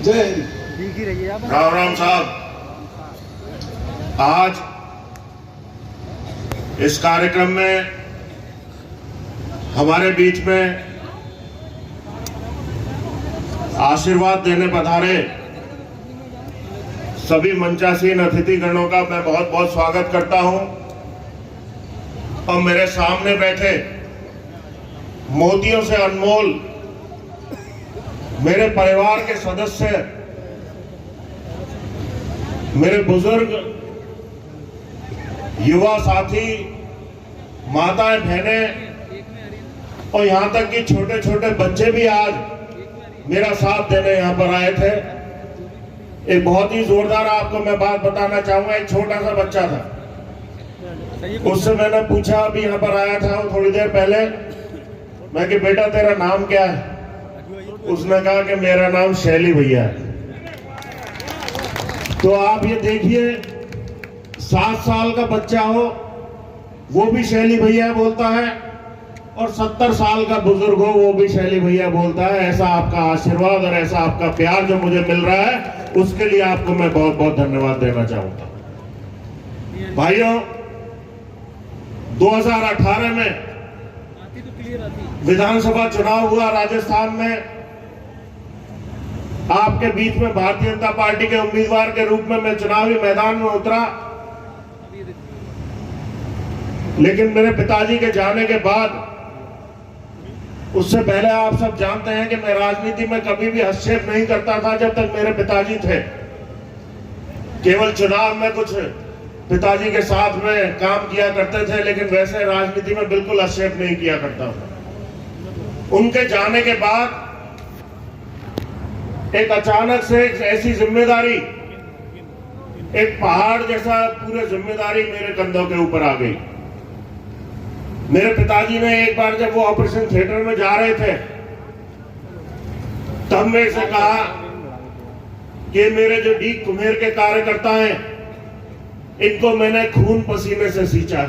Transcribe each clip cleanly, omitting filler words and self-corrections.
जय राम राम साहब, आज इस कार्यक्रम में हमारे बीच में आशीर्वाद देने पधारे सभी मंचासीन अतिथिगणों का मैं बहुत बहुत स्वागत करता हूं। और मेरे सामने बैठे मोतियों से अनमोल मेरे परिवार के सदस्य, मेरे बुजुर्ग, युवा साथी, माताएं, बहनें और यहां तक कि छोटे छोटे बच्चे भी आज मेरा साथ देने यहां पर आए थे। एक बहुत ही जोरदार आपको मैं बात बताना चाहूंगा। एक छोटा सा बच्चा था, उससे मैंने पूछा, अभी यहाँ पर आया था थोड़ी देर पहले, मैं कि बेटा तेरा नाम क्या है? उसने कहा कि मेरा नाम शैली भैया है। तो आप ये देखिए, 7 साल का बच्चा हो वो भी शैली भैया बोलता है और 70 साल का बुजुर्ग हो वो भी शैली भैया बोलता है। ऐसा आपका आशीर्वाद और ऐसा आपका प्यार जो मुझे मिल रहा है, उसके लिए आपको मैं बहुत बहुत धन्यवाद देना चाहूंगा। भाइयों, 2018 में विधानसभा चुनाव हुआ राजस्थान में। आपके बीच में भारतीय जनता पार्टी के उम्मीदवार के रूप में मैं चुनावी मैदान में उतरा। लेकिन मेरे पिताजी के जाने के बाद, उससे पहले आप सब जानते हैं कि मैं राजनीति में कभी भी हस्तक्षेप नहीं करता था जब तक मेरे पिताजी थे। केवल चुनाव में कुछ पिताजी के साथ में काम किया करते थे, लेकिन वैसे राजनीति में बिल्कुल हस्तक्षेप नहीं किया करता था। उनके जाने के बाद एक अचानक से एक ऐसी जिम्मेदारी, एक पहाड़ जैसा पूरी जिम्मेदारी मेरे कंधों के ऊपर आ गई। मेरे पिताजी ने एक बार जब वो ऑपरेशन थिएटर में जा रहे थे, तब मेरे से कहा कि मेरे जो डी कुम्हेर के कार्यकर्ता हैं, इनको मैंने खून पसीने से सींचा।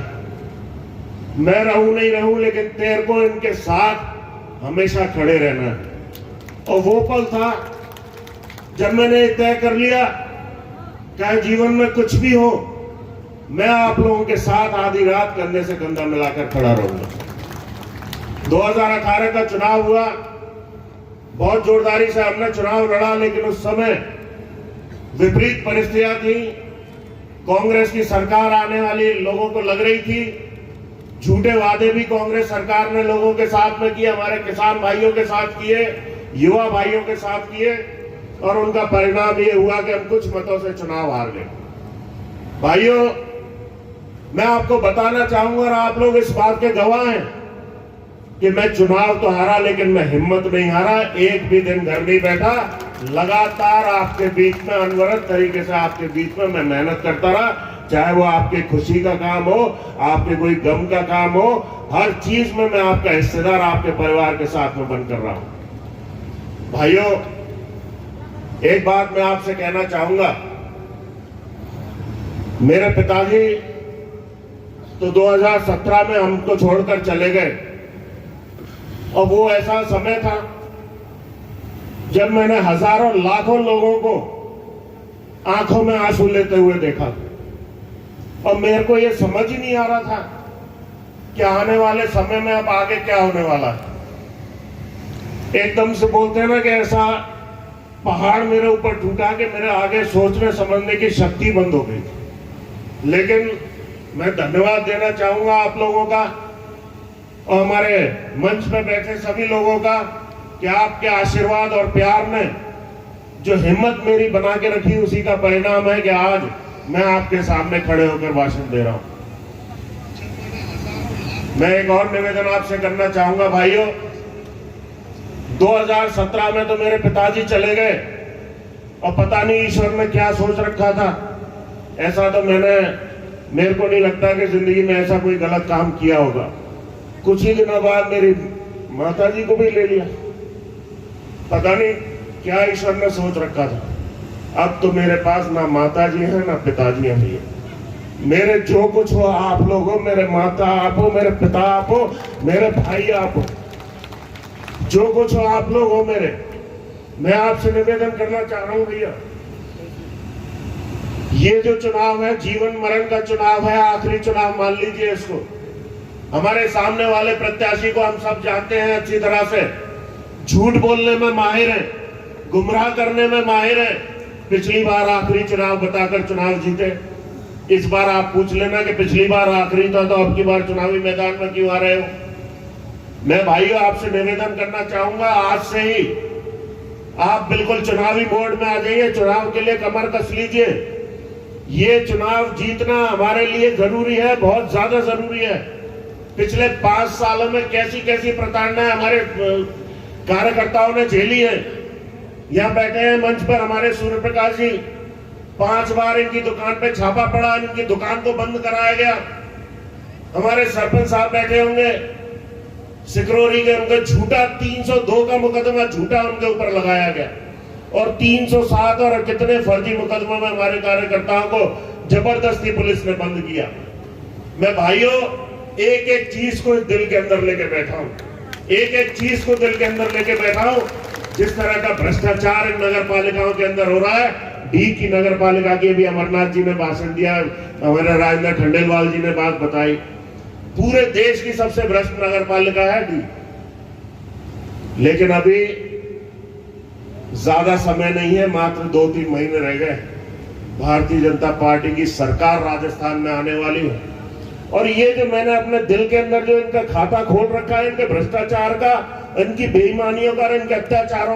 मैं रहूं नहीं रहूं, लेकिन तेरे को इनके साथ हमेशा खड़े रहना है। और वो पल था जब मैंने तय कर लिया, चाहे जीवन में कुछ भी हो, मैं आप लोगों के साथ आधी रात कंधे से कंधा मिलाकर खड़ा रहूंगा। 2018 का चुनाव हुआ, बहुत जोरदारी से हमने चुनाव लड़ा, लेकिन उस समय विपरीत परिस्थितियां थी। कांग्रेस की सरकार आने वाली लोगों को लग रही थी। झूठे वादे भी कांग्रेस सरकार ने लोगों के साथ में किए, हमारे किसान भाइयों के साथ किए, युवा भाइयों के साथ किए, और उनका परिणाम ये हुआ कि हम कुछ मतों से चुनाव हार गए। भाइयों, मैं आपको बताना चाहूंगा, और आप लोग इस बात के गवाह हैं कि मैं चुनाव तो हारा, लेकिन मैं हिम्मत नहीं हारा। एक भी दिन घर नहीं बैठा, लगातार आपके बीच में, अनवरत तरीके से आपके बीच में मैं मेहनत करता रहा। चाहे वो आपकी खुशी का काम हो, आपके कोई गम का काम हो, हर चीज में मैं आपका हिस्सेदार, आपके परिवार के साथ में बनकर रहा हूं। भाइयों, एक बात मैं आपसे कहना चाहूंगा, मेरे पिताजी तो 2017 में हमको छोड़कर चले गए, और वो ऐसा समय था जब मैंने हजारों लाखों लोगों को आंखों में आंसू लेते हुए देखा, और मेरे को ये समझ ही नहीं आ रहा था कि आने वाले समय में अब आगे क्या होने वाला है। एकदम से बोलते हैं ना कि ऐसा पहाड़ मेरे ऊपर टूटा कि मेरे आगे सोचने समझने की शक्ति बंद हो गई। लेकिन मैं धन्यवाद देना चाहूंगा आप लोगों का और हमारे मंच में बैठे सभी लोगों का कि आपके आशीर्वाद और प्यार ने जो हिम्मत मेरी बना के रखी, उसी का परिणाम है कि आज मैं आपके सामने खड़े होकर भाषण दे रहा हूं। मैं एक और निवेदन आपसे करना चाहूंगा भाइयों, 2017 में तो मेरे पिताजी चले गए, और पता नहीं ईश्वर ने क्या सोच रखा था। ऐसा तो मेरे को नहीं लगता कि जिंदगी में ऐसा कोई गलत काम किया होगा। कुछ ही दिनों बाद मेरी माताजी को भी ले लिया। पता नहीं क्या ईश्वर ने सोच रखा था। अब तो मेरे पास ना माताजी है ना पिताजी है भैया। मेरे जो कुछ हो आप लोग हो, मेरे माता आप हो, मेरे पिता आप हो, मेरे भाई आप हो, जो कुछ हो आप लोग हो मेरे। मैं आपसे निवेदन करना चाह रहा हूं भैया, ये जो चुनाव है जीवन मरण का चुनाव है, आखिरी चुनाव मान लीजिए इसको। हमारे सामने वाले प्रत्याशी को हम सब जानते हैं अच्छी तरह से, झूठ बोलने में माहिर है, गुमराह करने में माहिर है। पिछली बार आखिरी चुनाव बताकर चुनाव जीते। इस बार आप पूछ लेना कि पिछली बार आखिरी था तो अब की बार चुनावी मैदान में क्यों आ रहे हो। मैं भाइयों आपसे निवेदन करना चाहूंगा, आज से ही आप बिल्कुल चुनावी मोड में आ जाइए, चुनाव के लिए कमर कस लीजिए। ये चुनाव जीतना हमारे लिए जरूरी है, बहुत ज्यादा जरूरी है। पिछले 5 सालों में कैसी कैसी प्रताड़ना हमारे कार्यकर्ताओं ने झेली है। यहां बैठे हैं मंच पर हमारे सूर्य प्रकाश जी, 5 बार इनकी दुकान पे छापा पड़ा, इनकी दुकान को बंद कराया गया। हमारे सरपंच साहब बैठे होंगे सिकरोरी के, उनका झूठा 302 का मुकदमा झूठा उनके ऊपर लगाया गया और 307 और कितने फर्जी मुकदमों में हमारे कार्यकर्ताओं को जबरदस्ती पुलिस ने बंद किया। मैं भाइयों एक एक चीज को दिल के अंदर लेके बैठा हूं, एक एक चीज को दिल के अंदर लेके बैठा हूं। जिस तरह का भ्रष्टाचार इन नगर पालिकाओं के अंदर हो रहा है, डी की नगर पालिका की भी अमरनाथ जी ने भाषण दिया, हमारे राजेंद्र खंडेलवाल जी ने बात बताई। पूरे देश की सबसे भ्रष्ट नगर पालिका है डी। लेकिन अभी ज्यादा समय नहीं है, मात्र 2-3 महीने रह गए। भारतीय जनता पार्टी की सरकार राजस्थान में आने वाली है और ये जो मैंने अपने दिल के अंदर जो इनका खाता खोल रखा है, इनके भ्रष्टाचार का, इनकी बेईमानियों का, इनके अत्याचारों